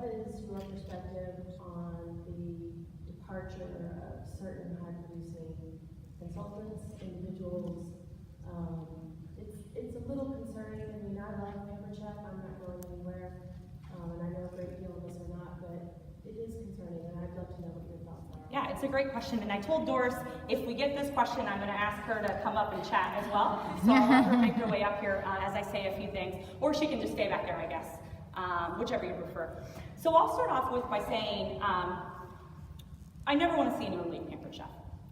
what is your perspective on the departure of certain high-producing consultants, individuals? It's a little concerning. I mean, I love Pampered Chef. I'm not going anywhere, and I know a great deal of us are not, but it is concerning, and I'd love to know what your thoughts are. Yeah, it's a great question, and I told Doris if we get this question, I'm going to ask her to come up and chat as well. So I'll let her make her way up here as I say a few things, or she can just stay back there, I guess, whichever you prefer. So I'll start off with by saying I never want to see anyone leave Pampered Chef.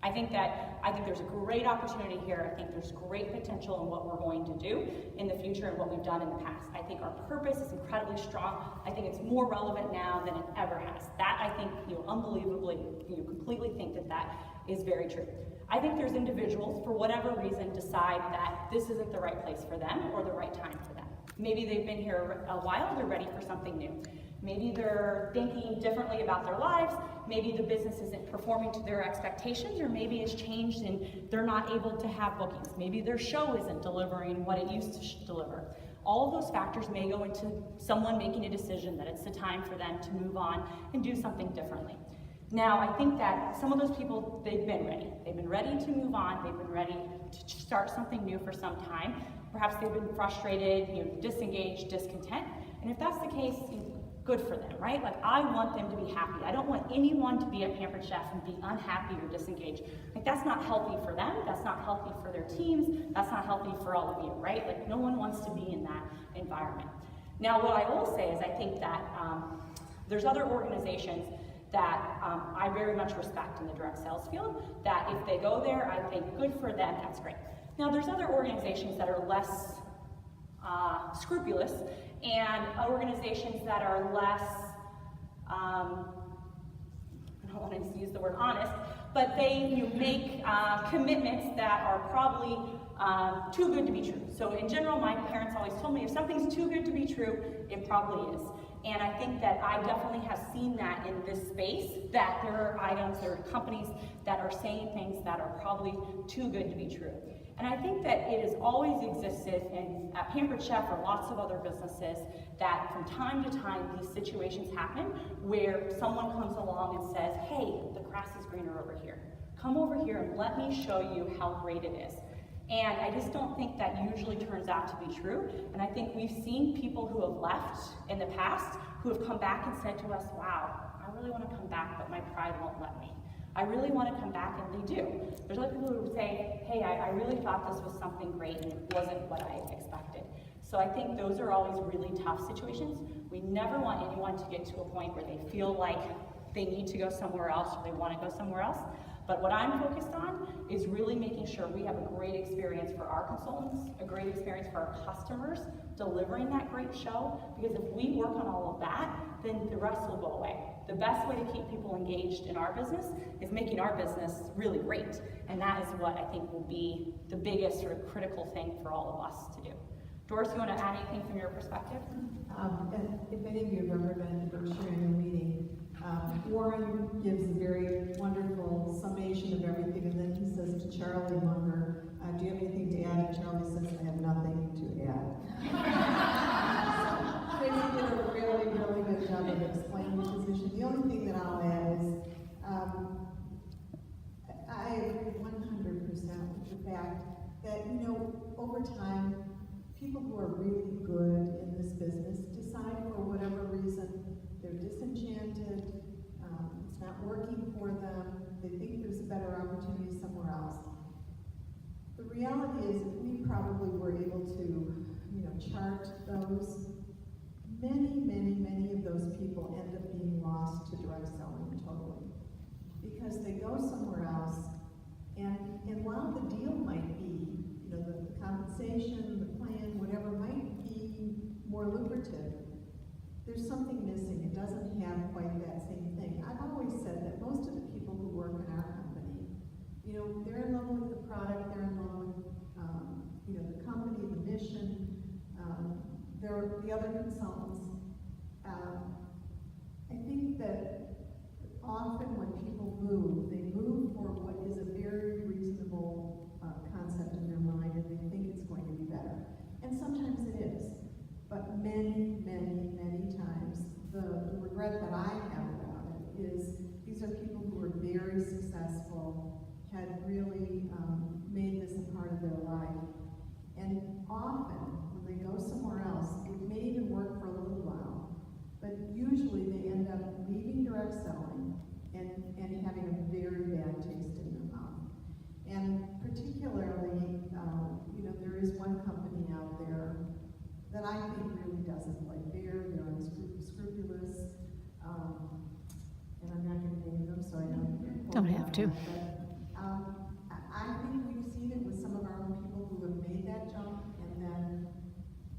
I think there's a great opportunity here. I think there's great potential in what we're going to do in the future and what we've done in the past. I think our purpose is incredibly strong. I think it's more relevant now than it ever has. That I think, unbelievably, completely think that is very true. I think there's individuals, for whatever reason, decide that this isn't the right place for them or the right time for them. Maybe they've been here a while, they're ready for something new. Maybe they're thinking differently about their lives, maybe the business isn't performing to their expectations, or maybe it's changed and they're not able to have bookings. Maybe their show isn't delivering what it used to deliver. All of those factors may go into someone making a decision that it's the time for them to move on and do something differently. Now, I think that some of those people, they've been ready. They've been ready to move on, they've been ready to start something new for some time. Perhaps they've been frustrated, disengaged, discontent, and if that's the case, good for them, right? Like, I want them to be happy. I don't want anyone to be a Pampered Chef and be unhappy or disengaged. Like, that's not healthy for them, that's not healthy for their teams, that's not healthy for all of you, right? Like, no one wants to be in that environment. Now, what I will say is I think that there's other organizations that I very much respect in the direct sales field, that if they go there, I think good for them, that's great. Now, there's other organizations that are less scrupulous, and organizations that are less, I don't want to use the word honest, but they make commitments that are probably too good to be true. So in general, my parents always told me if something's too good to be true, it probably is. And I think that I definitely have seen that in this space, that there are items, there are companies that are saying things that are probably too good to be true. And I think that it has always existed at Pampered Chef or lots of other businesses that from time to time these situations happen where someone comes along and says, hey, the grass is greener over here. Come over here and let me show you how great it is. And I just don't think that usually turns out to be true. And I think we've seen people who have left in the past who have come back and said to us, wow, I really want to come back, but my pride won't let me. I really want to come back, and they do. There's other people who say, hey, I really thought this was something great and it wasn't what I expected. So I think those are always really tough situations. We never want anyone to get to a point where they feel like they need to go somewhere else or they want to go somewhere else. But what I'm focused on is really making sure we have a great experience for our consultants, a great experience for our customers, delivering that great show, because if we work on all of that, then the rest will go away. The best way to keep people engaged in our business is making our business really great. And that is what I think will be the biggest sort of critical thing for all of us to do. Doris, you want to add anything from your perspective? And if any of you have ever been to Berkshire annual meeting, Warren gives a very wonderful summation of everything, and then he says to Charlie Munger, do you have anything to add? And Charlie says, I have nothing to add. So he did a really, really good job of explaining the position. The only thing that I'll add is, I agree 100% with the fact that, over time, people who are really good in this business decide for whatever reason they're disenchanted, it's not working for them, they think there's a better opportunity somewhere else. The reality is if we probably were able to, chart those, many of those people end up being lost to direct selling totally. Because they go somewhere else, and while the deal might be, the compensation, the plan, whatever might be more lucrative, there's something missing. It doesn't have quite that same thing. I've always said that most of the people who work in our company, they're in love with the product, they're in love with, the company, the mission, the other consultants. I think that often when people move, they move for what is a very reasonable concept in their mind, and they think it's going to be better. And sometimes it is. But many times, the regret regret that I have about it is these are people who are very successful, had really made this a part of their life. And often, when they go somewhere else, it may even work for a little while, but usually they end up leaving direct selling and having a very bad taste in their mouth. And particularly, there is one company out there that I think really doesn't play fair. They're unscrupulous, and I'm not going to name them, so I Don't have to. But I think we've seen it with some of our own people who have made that jump and then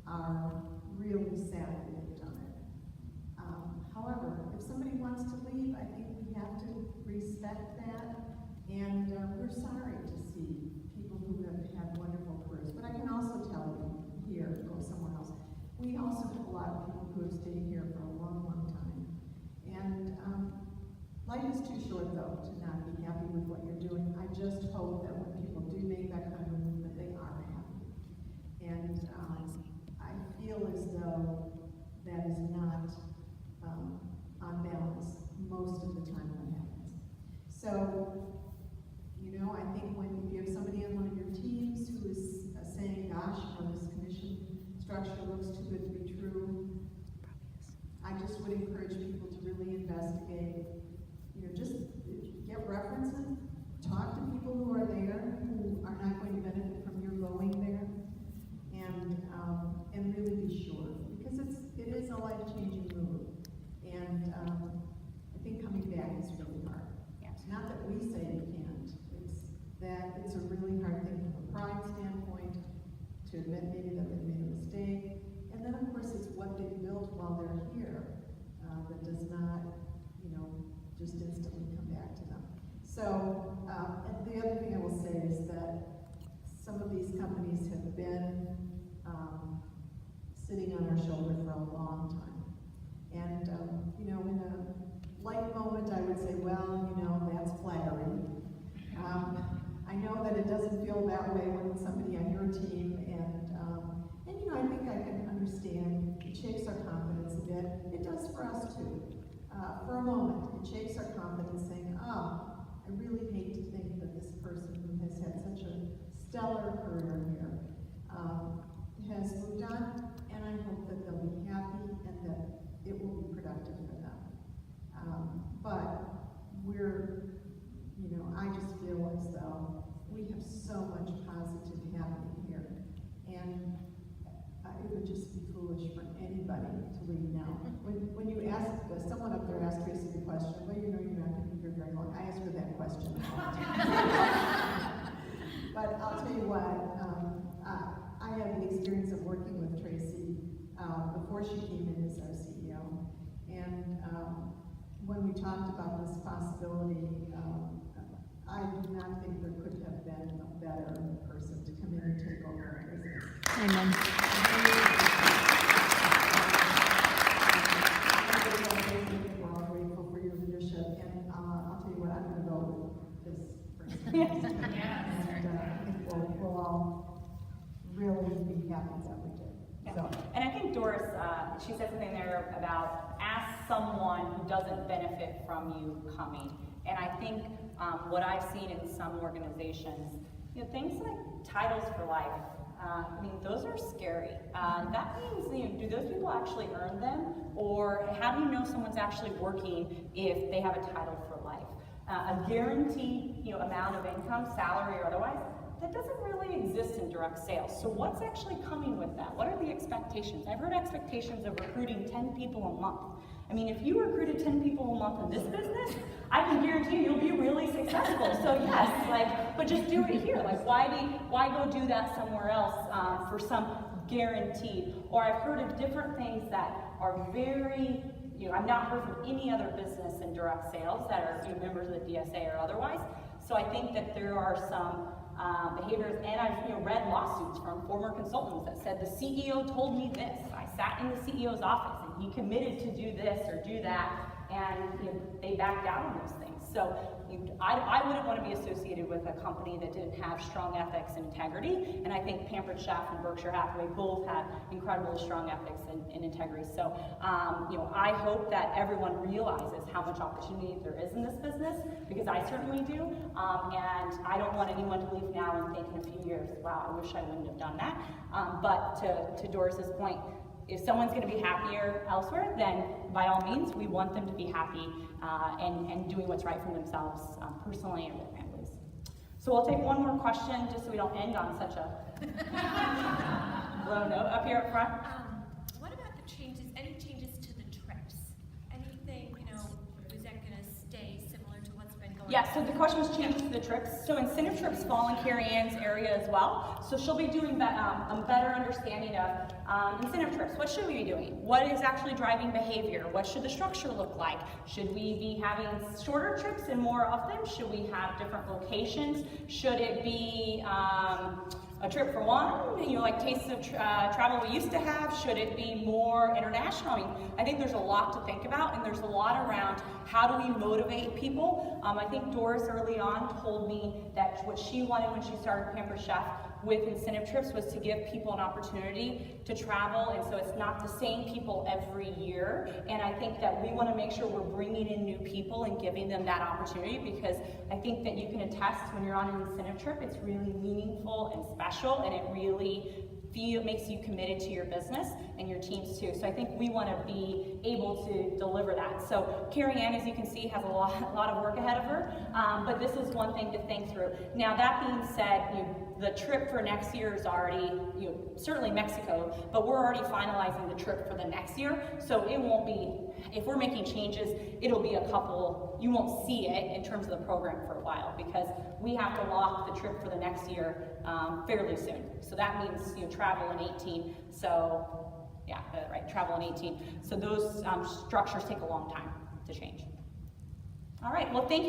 are really sad that they've done it. However, if somebody wants to leave, I think we have to respect that, and we're sorry to see people who have had wonderful careers. But I can also tell you, here, go somewhere else, we also have a lot of people who have stayed here for a long, long time. And life is too short, though, to not be happy with what you're doing. I just hope that when people do make that kind of a move, that they are happy. And I feel as though that is not on balance most of the time what happens. So, I think when you have somebody on one of your teams who is saying, gosh, this commission structure looks too good to be true, I just would encourage people to really investigate, just get references, talk to people who are there, who are not going to benefit from your going there, and really be sure, because it is a life-changing move, and I think coming back is really hard. Yes. Not that we say you can't, it's that it's a really hard thing from a pride standpoint, to admit maybe that they made a mistake, and then of course it's what they've built while they're here that does not, just instantly come back to them. So, and the other thing I will say is that some of these companies have been sitting on our shoulder for a long time. And, in a light moment, I would say, well, that's flattering. I know that it doesn't feel that way when somebody on your team, and I think I can understand, it shakes our confidence a bit. It does for us too. For a moment, it shakes our confidence saying, I really hate to think that this person who has had such a stellar career here has moved on, and I hope that they'll be happy and that it will be productive for them. But I just feel as though we have so much positive happening here, and it would just be foolish for anybody to leave now. When you ask, someone up there asked Tracy the question, well, you're not going to be here very long. I asked her that question. But I'll tell you what, I had the experience of working with Tracy before she came in as our CEO. And when we talked about this possibility, I do not think there could have been a better person to come in and take over our business. Amen. We're all grateful for your leadership, and I'll tell you what, I'm going to go with this person. And I think we'll all really be happy that we did. Yeah. So. And I think Doris, she said something there about ask someone who doesn't benefit from you coming. And I think what I've seen in some organizations, things like titles for life, those are scary. That means, do those people actually earn them? Or how do you know someone's actually working if they have a title for life? A guaranteed, amount of income, salary or otherwise, that doesn't really exist in direct sales. So what's actually coming with that? What are the expectations? I've heard expectations of recruiting 10 people a month. If you recruited 10 people a month in this business, I can guarantee you'll be really successful. So yes, but just do it here. Why go do that somewhere else for some guaranteed? Or I've heard of different things that are very, I've not heard from any other business in direct sales that are members of the DSA or otherwise. So I think that there are some behaviors, and I've read lawsuits from former consultants that said the CEO told me this. I sat in the CEO's office and he committed to do this or do that, and they backed out on those things. So I wouldn't want to be associated with a company that didn't have strong ethics and integrity, and I think Pampered Chef and Berkshire Hathaway both have incredibly strong ethics and integrity. So I hope that everyone realizes how much opportunity there is in this business, because I certainly do, and I don't want anyone to leave now and think in a few years, wow, I wish I wouldn't have done that. But to Doris's point, if someone's going to be happier elsewhere, then by all means, we want them to be happy and doing what's right for themselves personally and their families. So we'll take one more question, just so we don't end on such a low note up here up front. What about the changes, any changes to the trips? Anything, is that going to stay similar to what's been going on? Yeah, so the question was changes to the trips. So incentive trips fall in Carrie Ann's area as well. So she'll be doing a better understanding of incentive trips. What should we be doing? What is actually driving behavior? What should the structure look like? Should we be having shorter trips and more of them? Should we have different locations? Should it be a trip for one, like tastes of travel we used to have? Should it be more international? I mean, I think there's a lot to think about, and there's a lot around how do we motivate people. I think Doris early on told me that what she wanted when she started Pampered Chef with incentive trips was to give people an opportunity to travel, and so it's not the same people every year. And I think that we want to make sure we're bringing in new people and giving them that opportunity, because I think that you can attest when you're on an incentive trip, it's really meaningful and special, and it really makes you committed to your business and your teams too. So I think we want to be able to deliver that. So Carrie Ann, as you can see, has a lot of work ahead of her, but this is one thing to think through. Now that being said, the trip for next year is already, certainly Mexico, but we're already finalizing the trip for the next year. So it won't be, if we're making changes, it'll be a couple, you won't see it in terms of the program for a while, because we have to lock the trip for the next year fairly soon. So that means travel in 18. So yeah, right, travel in 18. So those structures take a long time to change. All right, well, thank you.